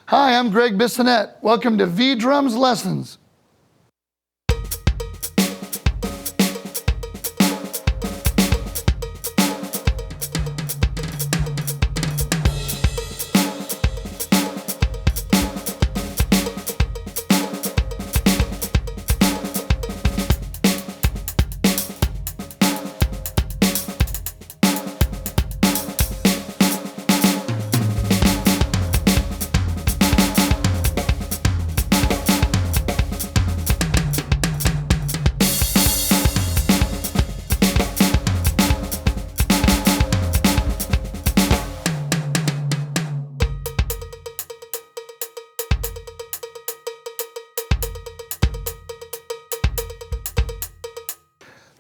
Hi, I'm Gregg Bissonette. Welcome to V-Drums Lessons.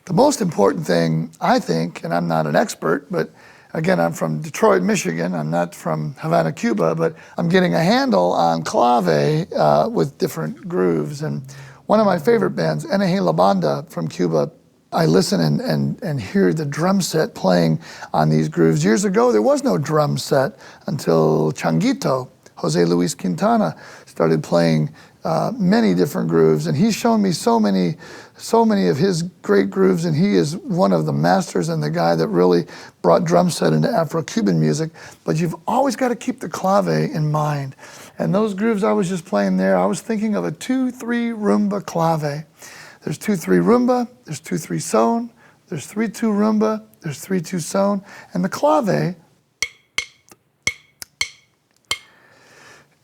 The most important thing, I think, and I'm not an expert, but again, I'm from Detroit, Michigan. I'm not from Havana, Cuba, but I'm getting a handle on clave with different grooves. And one of my favorite bands, NG La Banda from Cuba, I listen and hear the drum set playing on these grooves. Years ago, there was no drum set until Changuito, Jose Luis Quintana, started playing many different grooves, and he's shown me so many of his great grooves, and he is one of the masters and the guy that really brought drum set into Afro-Cuban music. But you've always got to keep the clave in mind. And those grooves I was just playing there, I was thinking of a 2-3 rumba clave. There's 2-3 rumba, there's 2-3 son, there's 3-2 rumba, there's 3-2 son, and the clave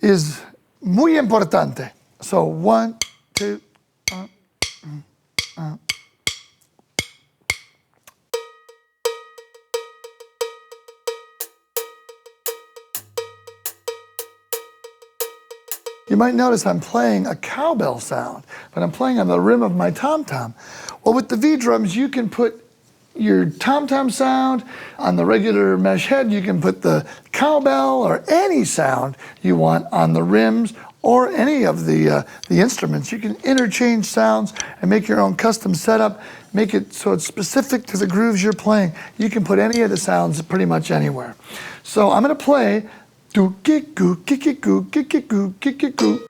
is muy importante. So 1, 2, You might notice I'm playing a cowbell sound, but I'm playing on the rim of my tom-tom. Well, with the V-drums, you can put your tom-tom sound on the regular mesh head. You can put the cowbell or any sound you want on the rims or any of the instruments. You can interchange sounds and make your own custom setup, make it so it's specific to the grooves you're playing. You can put any of the sounds pretty much anywhere. So I'm gonna play do kick goo, kick it goo, kick it goo, kick it goo.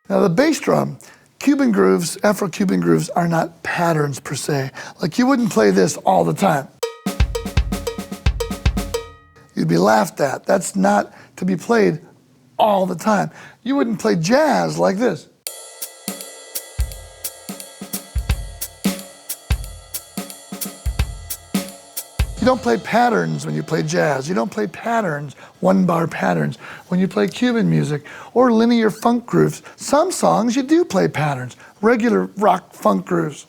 Now the bass drum, Cuban grooves, Afro-Cuban grooves are not patterns per se. Like you wouldn't play this all the time. You'd be laughed at. That's not to be played all the time. You wouldn't play jazz like this. You don't play patterns when you play jazz. You don't play patterns, one-bar patterns, when you play Cuban music or linear funk grooves. Some songs you do play patterns, regular rock funk grooves.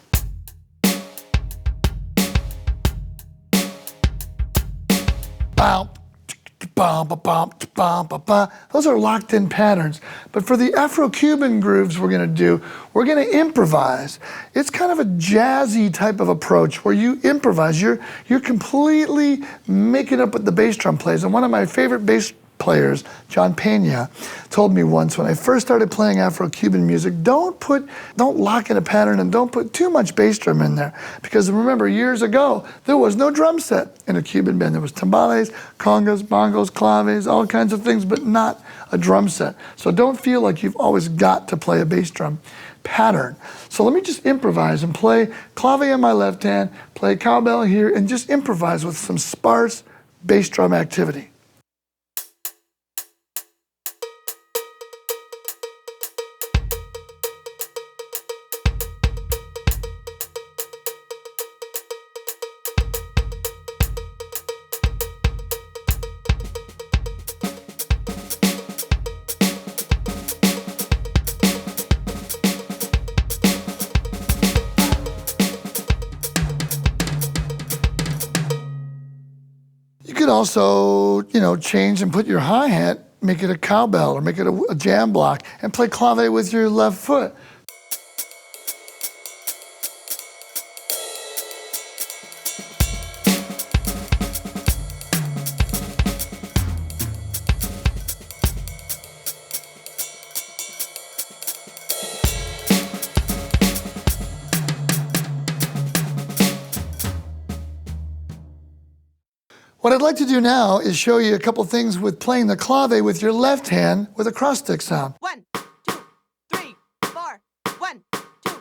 Those are locked in patterns. But for the Afro-Cuban grooves we're gonna improvise. It's kind of a jazzy type of approach where you improvise. You're completely making up what the bass drum plays. And one of my favorite bass players, John Pena, told me once when I first started playing Afro-Cuban music, don't lock in a pattern and don't put too much bass drum in there. Because remember, years ago, there was no drum set in a Cuban band. There was timbales, congas, bongos, claves, all kinds of things, but not a drum set. So don't feel like you've always got to play a bass drum pattern. So let me just improvise and play clave in my left hand, play cowbell here, and just improvise with some sparse bass drum activity. You could also, change and put your hi-hat, make it a cowbell or make it a jam block and play clave with your left foot. What I'd like to do now is show you a couple things with playing the clave with your left hand with a cross stick sound. 1, 2, 3, 4. 1, 2,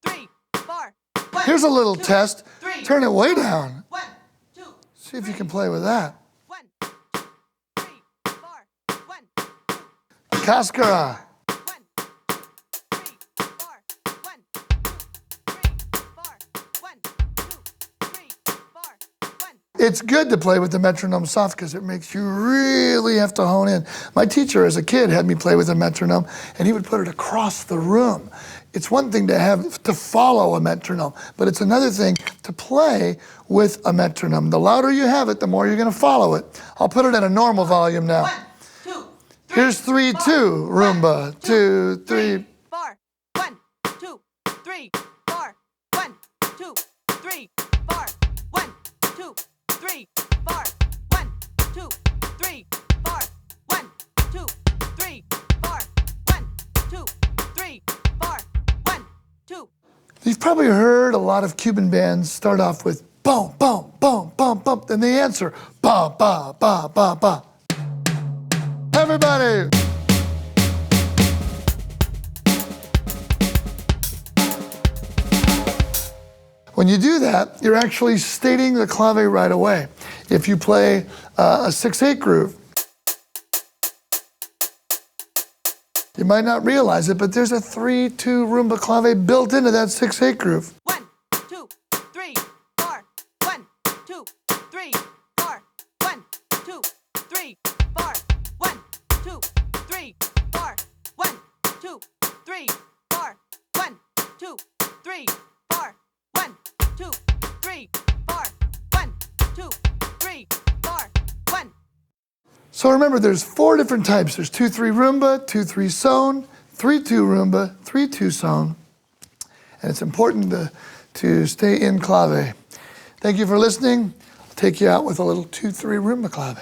3, 4. Here's a little test. Three. Turn it way down. 1, 2, See if you can play with that. 1, 2, 3, 4. 1, 2, Cascara. 1, 2, 3, 4. 1, 2, 3, 4. 1, 2, 3, 4. 1. It's good to play with the metronome soft because it makes you really have to hone in. My teacher as a kid had me play with a metronome and he would put it across the room. It's one thing to follow a metronome, but it's another thing to play with a metronome. The louder you have it, the more you're going to follow it. I'll put it at a normal volume now. 1, 2, 3. Here's 3, 2, rumba, 2, 3. 4. 1, 2, 3, 4. 1, 2, 3, 4. 1, 2, 3, 4. 1, 2, 3, 4. 1, 2, 3, 4. 1, 2, 3, 4. 1, 2. You've probably heard a lot of Cuban bands start off with boom, boom, boom, boom, boom, then they answer ba, ba, ba, ba, ba. Everybody! When you do that, you're actually stating the clave right away. If you play a 6/8 groove, you might not realize it, but there's a 3/2 rumba clave built into that 6/8 groove. 1, 2, 3, 4. 1, 2, 3, 4. 1, 2, 3, 4. 1, 2, 3, 4. 1, 2, 3, 4. 1, 2, 3, 4. 1, 2, 3, 4. 1, 2, 3, 4. 1. So remember, there's 4 different types. There's 2/3 rumba, 2/3 son, 3/2 rumba, 3/2 son. And it's important to stay in clave. Thank you for listening. I'll take you out with a little 2/3 rumba clave.